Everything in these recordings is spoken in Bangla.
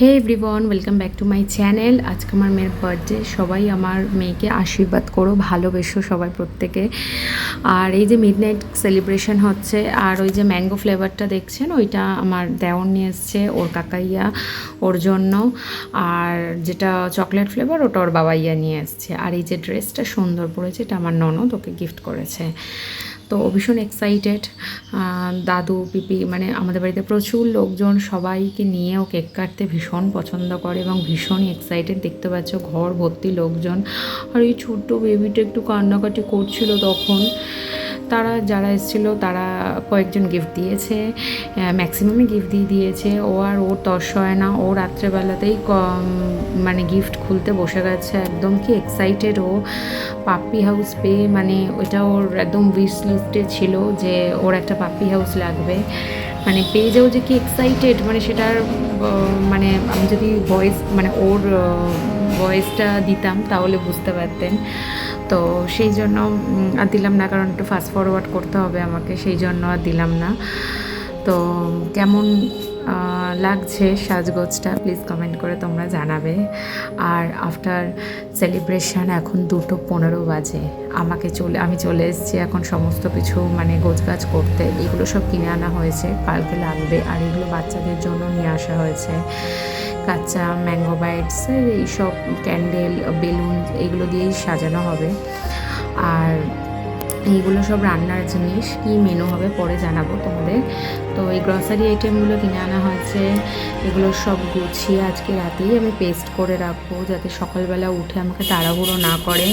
Hey everyone, welcome back to my channel. আজকে আমার মেয়ের বার্থডে। সবাই আমার মেয়েকে আশীর্বাদ করো, ভালোবেসো সবাই প্রত্যেকে। আর এই যে মিডনাইট সেলিব্রেশন হচ্ছে, আর ওই যে ম্যাঙ্গো ফ্লেভারটা দেখছেন, ওইটা আমার দেওর নিয়ে এসছে, ওর কাকাইয়া ওর জন্য। আর যেটা চকলেট ফ্লেভার, ওটা ওর বাবাইয়া নিয়ে এসছে। আর এই যে ড্রেসটা সুন্দর পড়েছে, এটা আমার ননদ ওকে গিফট করেছে। তো ভীষণ এক্সাইটেড। দাদু পিপি মানে আমাদের বাড়িতে প্রচুর লোকজন, সবাইকে নিয়েও কেক কাটতে ভীষণ পছন্দ করে এবং ভীষণই এক্সাইটেড। দেখতে পাচ্ছ ঘর ভর্তি লোকজন। আর এই ছোট্ট বেবিটা একটু কান্নাকাটি করছিল তখন। তারা যারা এসেছিলো তারা কয়েকজন গিফট দিয়েছে, ম্যাক্সিমামই গিফট দিয়ে দিয়েছে। ও আর ওর তর্স হয় না, ও রাত্রেবেলাতেই মানে গিফট খুলতে বসে গেছে। একদম কি এক্সাইটেড ও। পাপ্পি হাউস পেয়ে মানে ওইটা ওর একদম উইশ লিস্টে ছিল যে ওর একটা পাপ্পি হাউস লাগবে। মানে পেয়ে যাও যে কি এক্সাইটেড, মানে সেটার মানে আমি যদি ভয়েস মানে ওর ভয়েসটা দিতাম তাহলে বুঝতে পারতেন। তো সেই জন্য আর দিলাম না, কারণ একটু ফাস্ট ফরওয়ার্ড করতে হবে আমাকে, সেই জন্য আর দিলাম না। তো কেমন লাগছে সাজগোজটা প্লিজ কমেন্ট করে তোমরা জানাবে। আর আফটার সেলিব্রেশন এখন 2:15 বাজে। আমি চলে এসেছি এখন সমস্ত কিছু মানে গোছগাছ করতে। এগুলো সব কিনে আনা হয়েছে, কালকে লাগবে। আর এগুলো বাচ্চাদের জন্য নিয়ে আসা হয়েছে। কাঁচা ম্যাঙ্গো বাইটস, এইসব ক্যান্ডেল, বেলুন, এগুলো দিয়েই সাজানো হবে। আর এইগুলো সব রান্নার জিনিস। কী মেনু হবে পরে জানাবো তোমাদের। তো এই গ্রসারি আইটেমগুলো কিনে আনা হয়েছে। এগুলো সব গুছিয়ে আজকে রাতেই আমি পেস্ট করে রাখবো, যাতে সকালবেলা উঠে আমাকে তাড়াহুড়ো না করে।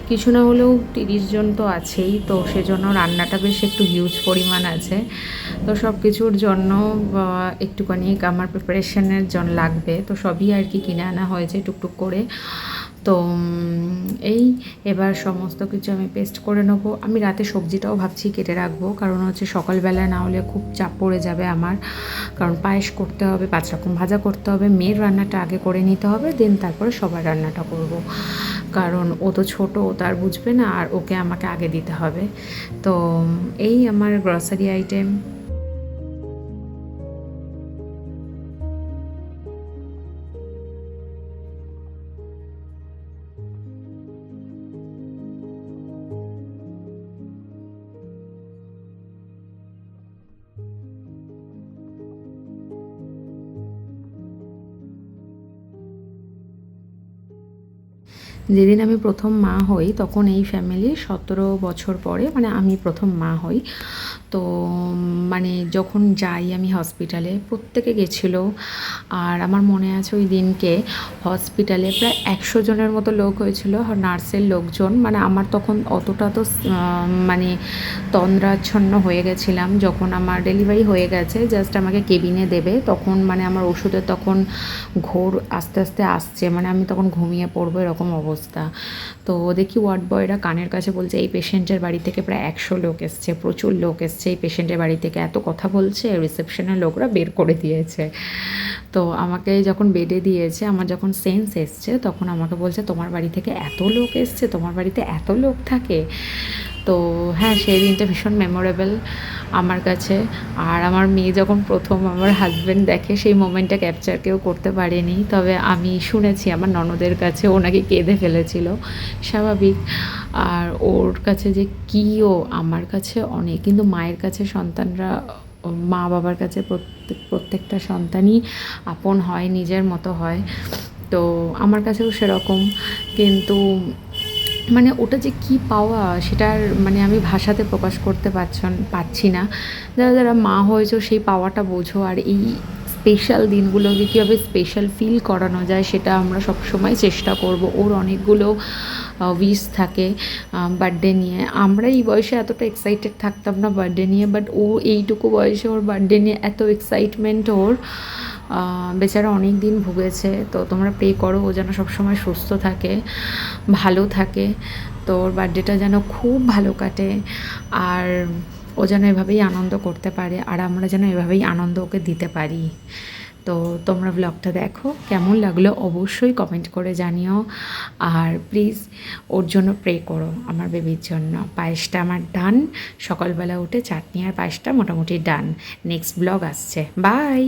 কিছু না হলেও 30 জন তো আছেই, তো সেজন্য রান্নাটা বেশ একটু হিউজ পরিমাণ আছে। তো সব কিছুর জন্য একটুখানি আমার প্রিপারেশনের জন্য লাগবে। তো সবই আর কি কিনে আনা হয়েছে টুকটুক করে। তো এই এবার সমস্ত কিছু আমি পেস্ট করে নেবো। আমি রাতে সবজিটাও ভাবছি কেটে রাখবো, কারণ হচ্ছে সকালবেলা না হলে খুব চাপ পড়ে যাবে আমার। কারণ পায়েস করতে হবে, 5 রকম ভাজা করতে হবে, মেয়ের রান্নাটা আগে করে নিতে হবে, দেন তারপরে সবার রান্নাটা করব। কারণ ও তো ছোটো, ও তো আর বুঝবে না, আর ওকে আমাকে আগে দিতে হবে। তো এই আমার গ্রসারি আইটেম। যেদিন আমি প্রথম মা হই তখন এই ফ্যামিলির 17 বছর পরে মানে আমি প্রথম মা হই। তো মানে যখন যাই আমি হসপিটালে, প্রত্যেকে গেছিলো। আর আমার মনে আছে ওই দিনকে হসপিটালে প্রায় 100 জনের মতো লোক হয়েছিল, নার্সের লোকজন। মানে আমার তখন অতটা তো মানে তন্দ্রাচ্ছন্ন হয়ে গেছিলাম। যখন আমার ডেলিভারি হয়ে গেছে, জাস্ট আমাকে কেবিনে দেবে, তখন মানে আমার ওষুধে তখন ঘোর আস্তে আস্তে আসছে, মানে আমি তখন ঘুমিয়ে পড়বো এরকম অবস্থা। তো দেখি ওয়ার্ড বয়রা কানের কাছে বলছে এই পেশেন্টের বাড়ি থেকে প্রায় 100 লোক এসছে, প্রচুর লোক এসছে এই পেশেন্টের বাড়ি থেকে, এত কথা বলছে, রিসেপশনের লোকরা বের করে দিয়েছে। তো আমাকে যখন বেডে দিয়েছে, আমার যখন সেন্স এসছে, তখন আমাকে বলছে তোমার বাড়ি থেকে এত লোক এসছে, তোমার বাড়িতে এত লোক থাকে। তো হ্যাঁ, সেই দিনটা ভীষণ মেমোরেবল আমার কাছে। আর আমার মেয়ে যখন প্রথম আমার হাজব্যান্ড দেখে, সেই মোমেন্টটা ক্যাপচার কেউ করতে পারেনি। তবে আমি শুনেছি আমার ননদের কাছে ও নাকি কেঁদে ফেলেছিল, স্বাভাবিক। আর ওর কাছে যে কী, ও আমার কাছে অনেক, কিন্তু মায়ের কাছে সন্তানরা, মা বাবার কাছে প্রত্যেকটা সন্তানই আপন হয়, নিজের মতো হয়। তো আমার কাছেও সেরকম। কিন্তু মানে ওটা যে কী পাওয়া, সেটার মানে আমি ভাষাতে প্রকাশ করতে পারছি না। যারা যারা মা হয়েছো সেই পাওয়াটা বোঝো। আর এই স্পেশাল দিনগুলোকে কীভাবে স্পেশাল ফিল করানো যায়, সেটা আমরা সবসময় চেষ্টা করব। ওর অনেকগুলো উইশ থাকে বার্থডে নিয়ে। আমরা এই বয়সে এতটা এক্সাইটেড থাকতাম না বার্থডে নিয়ে, বাট ও এইটুকু বয়সে ওর বার্থডে নিয়ে এত এক্সাইটমেন্ট ওর। বেচারা অনেক দিন ভুগেছে। তো তোমরা প্রে করো ও যেন সবসময় সুস্থ থাকে, ভালো থাকে। তো ওর বার্থডেটা যেন খুব ভালো কাটে, আর ও যেন এভাবেই আনন্দ করতে পারে, আর আমরা যেন এভাবেই আনন্দ ওকে দিতে পারি। তো তোমরা ব্লগটা দেখো, কেমন লাগলো অবশ্যই কমেন্ট করে জানিও। আর প্লিজ ওর জন্য প্রে করো, আমার বেবির জন্য। পায়েসটা আমার ডান, সকালবেলা উঠে চাটনি আর পায়েসটা মোটামুটি ডান। নেক্সট ব্লগ আসছে, বাই।